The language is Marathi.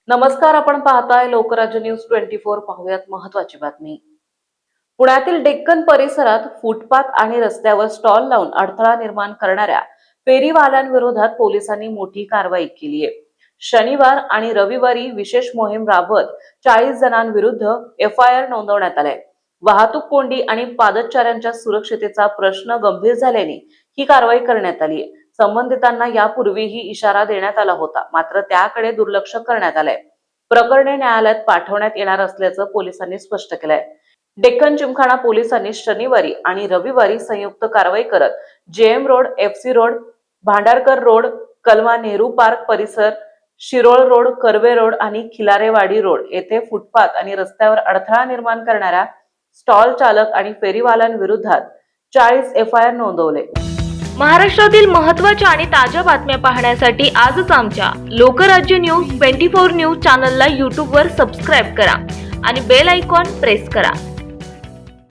नमस्कार, आपण पाहताय लोकराज्य न्यूज 24। पाहुयात महत्त्वाची बातमी। पुण्यातील डेक्कन परिसरात फुटपाथ आणि रस्त्यावर स्टॉल लावून अडथळा निर्माण करणाऱ्या फेरीवाल्यांविरोधात पोलिसांनी मोठी कारवाई केली आहे। शनिवार आणि रविवारी विशेष मोहीम राबवत 40 जणांविरुद्ध एफआयआर नोंदवण्यात आलाय। वाहतूक कोंडी आणि पादचाऱ्यांच्या सुरक्षिततेचा प्रश्न गंभीर झाल्याने ही कारवाई करण्यात आली आहे। संबंधितांना यापूर्वीही इशारा देण्यात आला होता, मात्र त्याकडे दुर्लक्ष करण्यात आलंय। प्रकरणे न्यायालयात पाठवण्यात येणार असल्याचं पोलिसांनी स्पष्ट केलंय। डेक्कन जिमखाना पोलिसांनी शनिवारी आणि रविवारी संयुक्त कारवाई करत JM road, FC road, Bhandarkar road, कलमा नेहरू पार्क परिसर, शिरोळ रोड, कर्वे रोड आणि खिलारेवाडी रोड येथे फुटपाथ आणि रस्त्यावर अडथळा निर्माण करणाऱ्या स्टॉल चालक आणि फेरीवाल्यांविरोधात 40 एफआयआर नोंदवले। महाराष्ट्रातील महत्त्वाच्या आणि ताज्या बातम्या पाहण्यासाठी आजच आमच्या लोकराज्य न्यूज 24 न्यूज चॅनलला YouTube वर सबस्क्राईब करा आणि बेल आयकॉन प्रेस करा।